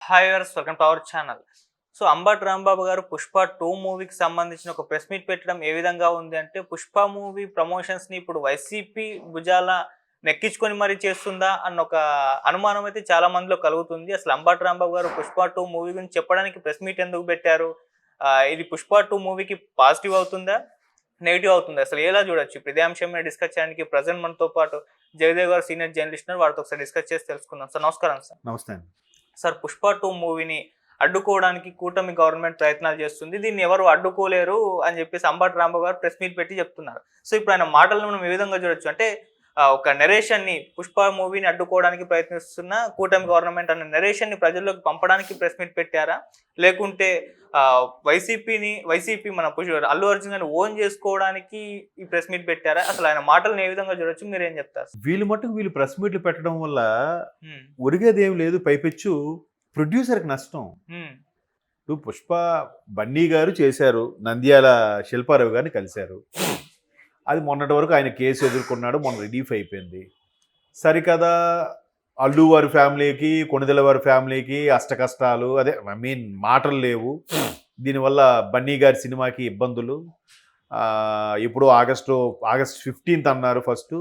Hi viewers, welcome to our channel. So Ambati Rambabu గారు 'పుష్ప 2' మూవీకి సంబంధించిన ఒక ప్రెస్ మీట్ పెట్టడం ఏ విధంగా ఉంది అంటే, 'పుష్ప' మూవీ ప్రమోషన్స్‌ని ఇప్పుడు వైసీపీ భుజాల నెక్కించుకొని మరీ చేస్తుందా అన్న ఒక అనుమానం అయితే చాలా మందిలో కలుగుతుంది. అసలు అంబటి రాంబాబు గారు 'పుష్ప 2' మూవీ గురించి చెప్పడానికి ప్రెస్ మీట్ ఎందుకు పెట్టారు? ఇది 'పుష్ప 2' మూవీకి పాజిటివ్ అవుతుందా? నెగెటివ్ అవుతుందా? అసలు ఎలా చూడొచ్చు? ఇప్పుడు ఇదే అంశం మీద డిస్కస్ చేయడానికి ప్రెజెంట్ మనతో పాటు జయదేవ్ గారు సీనియర్ జర్నలిస్ట్ ఉన్నారు. వారితో ఒకసారి డిస్కస్ చేసి తెలుసుకుందాం. సార్ నమస్కారం సార్. నమస్తే అండి. సార్ 'పుష్ప 2' మూవీని అడ్డుకోవడానికి కూటమి గవర్నమెంట్ ప్రయత్నాలు చేస్తుంది. దీన్ని ఎవరు అడ్డుకోలేరు అని చెప్పేసి అంబటి రాంబాబు గారు ప్రెస్ మీట్ పెట్టి చెప్తున్నారు. సో ఇప్పుడు ఆయన మాటలను మనం ఏ విధంగా చూడొచ్చు అంటే, ఒక నెరేషన్ని 'పుష్ప' మూవీని అడ్డుకోవడానికి ప్రయత్నిస్తున్న కూటమి గవర్నమెంట్ అన్న నెరేషన్ని ప్రజల్లోకి పంపడానికి ప్రెస్ మీట్ పెట్టారా? లేకుంటే వైసీపీ మన అల్లు అర్జున్ గారిని ఓన్ చేసుకోవడానికి ఈ ప్రెస్ మీట్ పెట్టారా? అసలు ఆయన మాటలను ఏ విధంగా చూడొచ్చు, మీరు ఏం చెప్తారు? వీళ్ళు ప్రెస్ మీట్లు పెట్టడం వల్ల ఒరిగేది ఏం లేదు. పైపెచ్చు ప్రొడ్యూసర్కి నష్టం. ఇప్పుడు 'పుష్ప' బన్నీ గారు చేశారు, నంద్యాల శిల్పారావు గారిని కలిశారు. అది మొన్నటి వరకు ఆయన కేసు ఎదుర్కొన్నాడు, మొన్న రిలీఫ్ అయిపోయింది. సరికదా అల్లు వారి ఫ్యామిలీకి, కొణిదెల వారి ఫ్యామిలీకి అష్టకష్టాలు, మాటలు లేవు. దీనివల్ల బన్నీ గారి సినిమాకి ఇబ్బందులు. ఇప్పుడు ఆగస్ట్ 15th అన్నారు, ఫస్ట్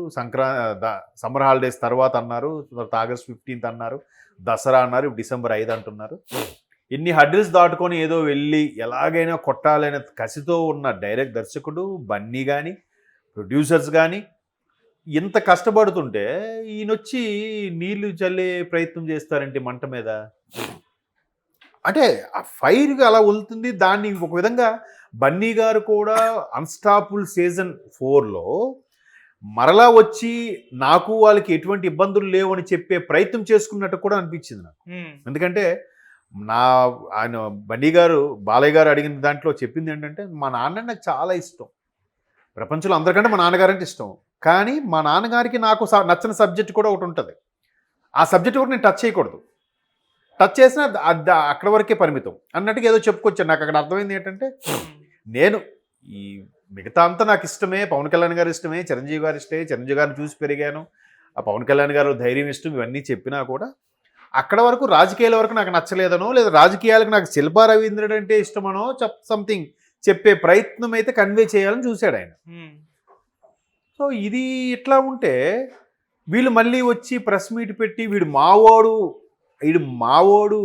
సమ్మర్ హాలిడేస్ తర్వాత అన్నారు, తర్వాత ఆగస్ట్ 15th అన్నారు, దసరా అన్నారు, డిసెంబర్ 5 అంటున్నారు. ఇన్ని హడ్డిల్స్ దాటుకొని ఏదో వెళ్ళి ఎలాగైనా కొట్టాలనే కసితో ఉన్న దర్శకుడు బన్నీ కానీ, ప్రొడ్యూసర్స్ కానీ ఇంత కష్టపడుతుంటే ఈయనొచ్చి నీళ్లు చల్లే ప్రయత్నం చేస్తారంటే మంట మీద. అంటే ఆ ఫైర్గా అలా వెళ్తుంది. దాన్ని ఒక విధంగా బన్నీ గారు కూడా అన్స్టాపుల్ సీజన్ 4లో మరలా వచ్చి నాకు వాళ్ళకి ఎటువంటి ఇబ్బందులు లేవు అని చెప్పే ప్రయత్నం చేసుకున్నట్టు కూడా అనిపించింది నాకు. ఎందుకంటే ఆయన బన్నీ గారు, బాలయ్య గారు అడిగిన దాంట్లో చెప్పింది ఏంటంటే, మా నాన్న నాకు చాలా ఇష్టం, ప్రపంచంలో అందరికంటే మా నాన్నగారంటే ఇష్టం, కానీ మా నాన్నగారికి నాకు నచ్చిన సబ్జెక్ట్ కూడా ఒకటి ఉంటుంది. ఆ సబ్జెక్ట్ కూడా నేను టచ్ చేయకూడదు, టచ్ చేసినా అక్కడ వరకే పరిమితం అన్నట్టుగా ఏదో చెప్పుకొచ్చాను. నాకు అక్కడ అర్థమైంది ఏంటంటే, నేను ఈ మిగతా అంతా నాకు ఇష్టమే, పవన్ కళ్యాణ్ గారు ఇష్టమే, చిరంజీవి గారు ఇష్టమే, చిరంజీవి గారిని చూసి పెరిగాను, ఆ పవన్ కళ్యాణ్ గారు ధైర్యం ఇష్టం, ఇవన్నీ చెప్పినా కూడా అక్కడ వరకు రాజకీయాల వరకు నాకు నచ్చలేదనో, లేదా రాజకీయాలకు నాకు శిల్పా రవీంద్రుడు అంటే ఇష్టమనో సంథింగ్ చెప్పే ప్రయత్నం అయితే కన్వే చేయాలని చూశాడు ఆయన. సో ఇది ఇట్లా ఉంటే వీళ్ళు మళ్ళీ వచ్చి ప్రెస్ మీట్ పెట్టి వీడు మావోడు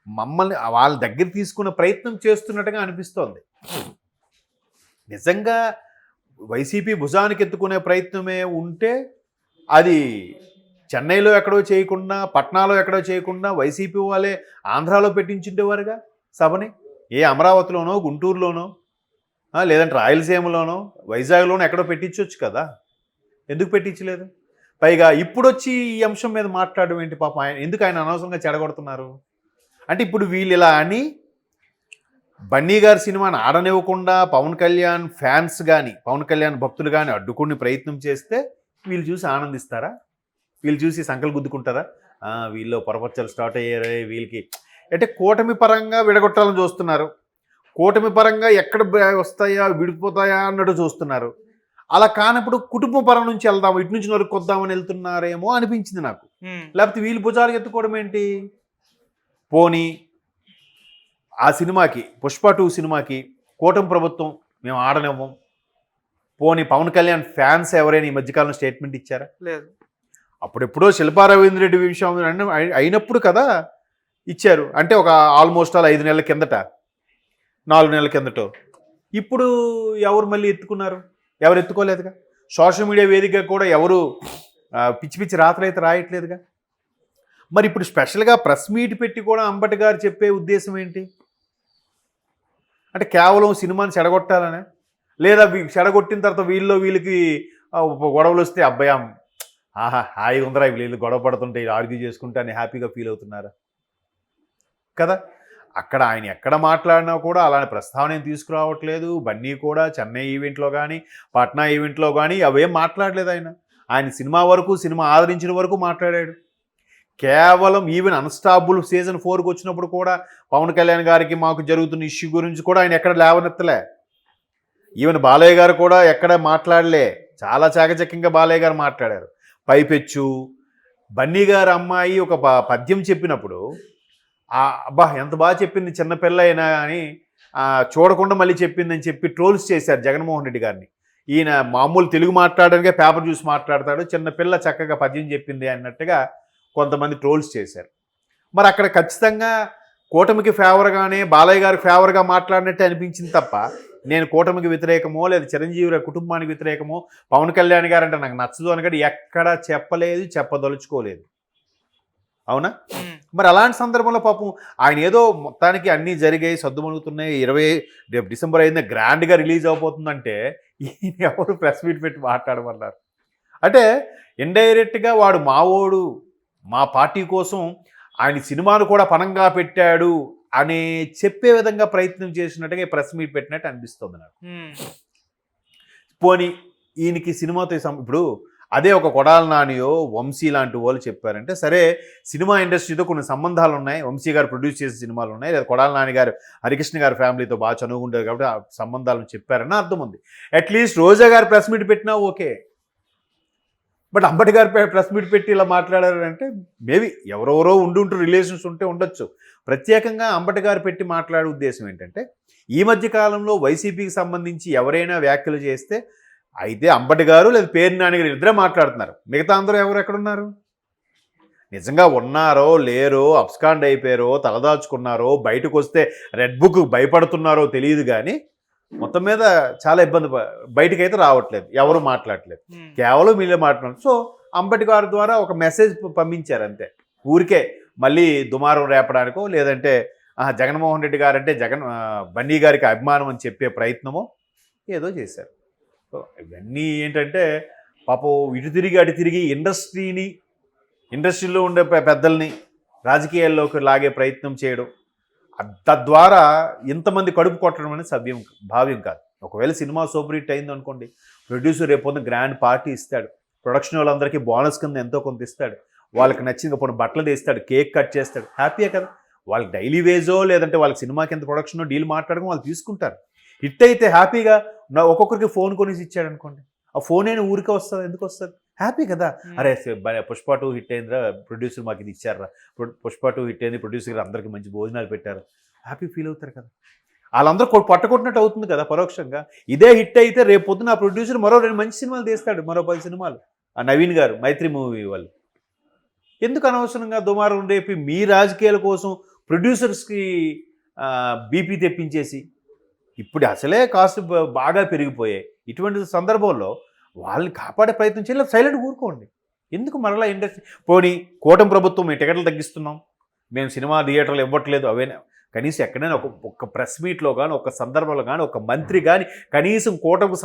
మమ్మల్ని వాళ్ళ దగ్గర తీసుకున్న ప్రయత్నం చేస్తున్నట్టుగా అనిపిస్తోంది. నిజంగా వైసీపీ భుజానికి ఎత్తుకునే ప్రయత్నమే ఉంటే అది చెన్నైలో ఎక్కడో చేయకుండా, పట్నాలో ఎక్కడో చేయకుండా వైసీపీ వాళ్ళే ఆంధ్రాలో పెట్టించుండేవారుగా సభని. ఏ అమరావతిలోనో, గుంటూరులోనో, లేదంటే రాయలసీమలోనో, వైజాగ్లోనో ఎక్కడో పెట్టించవచ్చు కదా, ఎందుకు పెట్టించలేదు? పైగా ఇప్పుడు వచ్చి ఈ అంశం మీద మాట్లాడడం ఏంటి? పాపం ఎందుకు ఆయన అనవసరంగా చెడగొడుతున్నారు? అంటే ఇప్పుడు వీళ్ళు ఇలా అని బన్నీ గారి సినిమాని ఆడనివ్వకుండా పవన్ కళ్యాణ్ ఫ్యాన్స్ కానీ, పవన్ కళ్యాణ్ భక్తులు కానీ అడ్డుకునే ప్రయత్నం చేస్తే వీళ్ళు చూసి ఆనందిస్తారా? వీళ్ళు చూసి సంకలు గుద్దుకుంటారా? వీళ్ళు పొరపచ్చలు స్టార్ట్ అయ్యారే వీళ్ళకి అంటే కూటమి పరంగా విడగొట్టాలని చూస్తున్నారు, కూటమి పరంగా ఎక్కడ వస్తాయా విడిపోతాయా అన్నట్టు చూస్తున్నారు. అలా కానప్పుడు కుటుంబ పరం నుంచి వెళ్దాం, ఇటు నుంచి నరుకొద్దామని వెళ్తున్నారేమో అనిపించింది నాకు. లేకపోతే వీళ్ళు భుజాలకు ఎత్తుకోవడం ఏంటి? పోనీ ఆ సినిమాకి, 'పుష్ప 2' సినిమాకి కూటమి ప్రభుత్వం మేము ఆడనివ్వం, పోనీ పవన్ కళ్యాణ్ ఫ్యాన్స్ ఎవరైనా ఈ మధ్యకాలంలో స్టేట్మెంట్ ఇచ్చారా? లేదు. అప్పుడెప్పుడో శిల్పా రవీంద్రెడ్డి విషయం అయినప్పుడు కదా ఇచ్చారు, అంటే ఒక ఆల్మోస్ట్ 5 నెలల కిందట, 4 నెలల కిందటో. ఇప్పుడు ఎవరు మళ్ళీ ఎత్తుకున్నారు? ఎవరు ఎత్తుకోలేదుగా. సోషల్ మీడియా వేదికగా కూడా ఎవరు పిచ్చి పిచ్చి రాత్రైతే రాయట్లేదుగా. మరి ఇప్పుడు స్పెషల్గా ప్రెస్ మీట్ పెట్టి కూడా అంబటి గారు చెప్పే ఉద్దేశం ఏంటి? అంటే కేవలం సినిమాని చెడగొట్టాలనే, లేదా చెడగొట్టిన తర్వాత వీళ్ళకి గొడవలు వస్తే అబ్బాయి హాయిగా ఉందరా వీళ్ళు గొడవ పడుతుంటే ఆర్గ్యూ చేసుకుంటే అని హ్యాపీగా ఫీల్ అవుతున్నారా కదా? అక్కడ ఆయన ఎక్కడ మాట్లాడినా కూడా అలాంటి ప్రస్తావన ఏం తీసుకురావట్లేదు. బన్నీ కూడా చెన్నై ఈవెంట్లో కానీ, పట్నా ఈవెంట్లో కానీ అవేం మాట్లాడలేదు. ఆయన సినిమా ఆదరించిన వరకు మాట్లాడాడు. కేవలం ఈవెన్ అన్స్టాపుల్ సీజన్ 4కి వచ్చినప్పుడు కూడా పవన్ కళ్యాణ్ గారికి మాకు జరుగుతున్న ఇష్యూ గురించి కూడా ఆయన ఎక్కడ లేవనెత్తలే. ఈవెన్ బాలయ్య గారు కూడా ఎక్కడ మాట్లాడలే. చాలా చాకచక్యంగా బాలయ్య గారు మాట్లాడారు. పైపెచ్చు బన్నీ గారు అమ్మాయి ఒక పద్యం చెప్పినప్పుడు అబ్బా ఎంత బాగా చెప్పింది చిన్నపిల్ల అయినా అని చూడకుండా మళ్ళీ చెప్పిందని చెప్పి ట్రోల్స్ చేశారు జగన్మోహన్ రెడ్డి గారిని. ఈయన మామూలు తెలుగు మాట్లాడడానికే పేపర్ చూసి మాట్లాడతాడు, చిన్నపిల్ల చక్కగా పద్యం చెప్పింది అన్నట్టుగా కొంతమంది ట్రోల్స్ చేశారు. మరి అక్కడ ఖచ్చితంగా కూటమికి ఫేవర్గానే బాలయ్య గారికి ఫేవర్గా మాట్లాడినట్టే అనిపించింది తప్ప నేను కూటమికి వ్యతిరేకమో లేదా చిరంజీవి కుటుంబానికి వ్యతిరేకమో పవన్ కళ్యాణ్ గారు అంటే నాకు నచ్చదు అని ఎక్కడా చెప్పలేదు, చెప్పదలుచుకోలేదు. అవునా? మరి అలాంటి సందర్భంలో పాపం ఆయన ఏదో మొత్తానికి అన్నీ జరిగాయి, సర్దుమణుగుతున్నాయి, 20 డిసెంబర్ అయింది, గ్రాండ్గా రిలీజ్ అవబోతుందంటే ఈయన ఎవరు ప్రెస్ మీట్ పెట్టి మాట్లాడమన్నారు? అంటే ఇండైరెక్ట్గా వాడు మావోడు, మా పార్టీ కోసం ఆయన సినిమాను కూడా పణంగా పెట్టాడు అని చెప్పే విధంగా ప్రయత్నం చేసినట్టుగా ప్రెస్ మీట్ పెట్టినట్టు అనిపిస్తుంది నాకు. పోనీ ఈయనకి సినిమాతో ఇప్పుడు అదే ఒక కొడాల నానియో వంశీ లాంటి వాళ్ళు చెప్పారంటే సరే, సినిమా ఇండస్ట్రీతో కొన్ని సంబంధాలు ఉన్నాయి, వంశీ గారు ప్రొడ్యూస్ చేసే సినిమాలు ఉన్నాయి, లేదా కొడాల నాని గారు హరికృష్ణ గారి ఫ్యామిలీతో బాగా చనువుకుంటారు కాబట్టి ఆ సంబంధాలను చెప్పారని అర్థం ఉంది. అట్లీస్ట్ రోజా గారు ప్రెస్ మీట్ పెట్టినా ఓకే. బట్ అంబటి గారు ప్రెస్ మీట్ పెట్టి ఇలా మాట్లాడారంటే మేబీ ఎవరెవరో ఉంటూ రిలేషన్స్ ఉంటే ఉండొచ్చు. ప్రత్యేకంగా అంబటి గారు పెట్టి మాట్లాడే ఉద్దేశం ఏంటంటే ఈ మధ్య కాలంలో వైసీపీకి సంబంధించి ఎవరైనా వ్యాఖ్యలు చేస్తే అయితే అంబటి గారు లేదా పేర్ని నాని గారు ఇద్దరే మాట్లాడుతున్నారు, మిగతా అందరూ ఎవరు ఎక్కడున్నారు? నిజంగా ఉన్నారో లేరో, అబ్స్కాండ్ అయిపోయారో, తలదాచుకున్నారో, బయటకు వస్తే రెడ్ బుక్ భయపడుతున్నారో తెలియదు కానీ మొత్తం మీద చాలా ఇబ్బంది, బయటకు అయితే రావట్లేదు, ఎవరు మాట్లాడలేదు, కేవలం వీళ్ళే మాట్లాడుతున్నారు. సో అంబటి గారి ద్వారా ఒక మెసేజ్ పంపించారు అంతే, ఊరికే మళ్ళీ దుమారం రేపడానికో లేదంటే జగన్మోహన్ రెడ్డి గారు అంటే బన్నీ గారికి అభిమానం అని చెప్పే ప్రయత్నమో ఏదో చేశారు. సో ఇవన్నీ ఏంటంటే పాపం ఇటు తిరిగి అటు తిరిగి ఇండస్ట్రీలో ఉండే పెద్దల్ని రాజకీయాల్లోకి లాగే ప్రయత్నం చేయడం, తద్వారా ఇంతమంది కడుపు కొట్టడం అనేది భావ్యం కాదు. ఒకవేళ సినిమా సూపర్ హిట్ అయింది అనుకోండి, ప్రొడ్యూసర్ రేపు గ్రాండ్ పార్టీ ఇస్తాడు, ప్రొడక్షన్ వాళ్ళందరికీ బోనస్ కింద ఎంతో కొంత ఇస్తాడు, వాళ్ళకి నచ్చింది కొన్ని బట్టలు తీస్తాడు, కేక్ కట్ చేస్తాడు, హ్యాపీయే కదా. వాళ్ళకి డైలీ వేజో లేదంటే వాళ్ళకి సినిమా కింద ప్రొడక్షనో డీల్ మాట్లాడడం వాళ్ళు తీసుకుంటారు. హిట్ అయితే హ్యాపీగా ఒక్కొక్కరికి ఫోన్ కొనేసి ఇచ్చాడు అనుకోండి, ఆ ఫోన్ అయినా ఊరికే వస్తుంది, ఎందుకు వస్తుంది? హ్యాపీ కదా. అరే పుష్ప 2 హిట్ అయిందిరా, ప్రొడ్యూసర్ మాకు ఇది ఇచ్చారా, పుష్ప 2 హిట్ అయింది, ప్రొడ్యూసర్ అందరికీ మంచి భోజనాలు పెట్టారు, హ్యాపీ ఫీల్ అవుతారు కదా. వాళ్ళందరూ పట్టకొట్టినట్టు అవుతుంది కదా పరోక్షంగా. ఇదే హిట్ అయితే రేపు పొద్దున ఆ ప్రొడ్యూసర్ మరో 2 మంచి సినిమాలు తీస్తాడు, మరో 10 సినిమాలు. ఆ నవీన్ గారు మైత్రి మూవీ వాళ్ళు ఎందుకు అనవసరంగా దుమారం రేపి మీ రాజకీయాల కోసం ప్రొడ్యూసర్స్కి బీపీ తెప్పించేసి, ఇప్పుడు అసలే కాస్ట్ బాగా పెరిగిపోయాయి, ఇటువంటి సందర్భంలో వాళ్ళని కాపాడే ప్రయత్నం చేయాలి, సైలెంట్ ఊరుకోండి. ఎందుకు మరలా ఇండస్ట్రీ? పోనీ కూటమి ప్రభుత్వం మేము టికెట్లు తగ్గిస్తున్నాం, మేము సినిమా థియేటర్లు ఇవ్వట్లేదు, అవేనా కనీసం ఎక్కడైనా ఒక ప్రెస్ మీట్లో కానీ ఒక సందర్భంలో కానీ ఒక మంత్రి కానీ కనీసం కూటమికి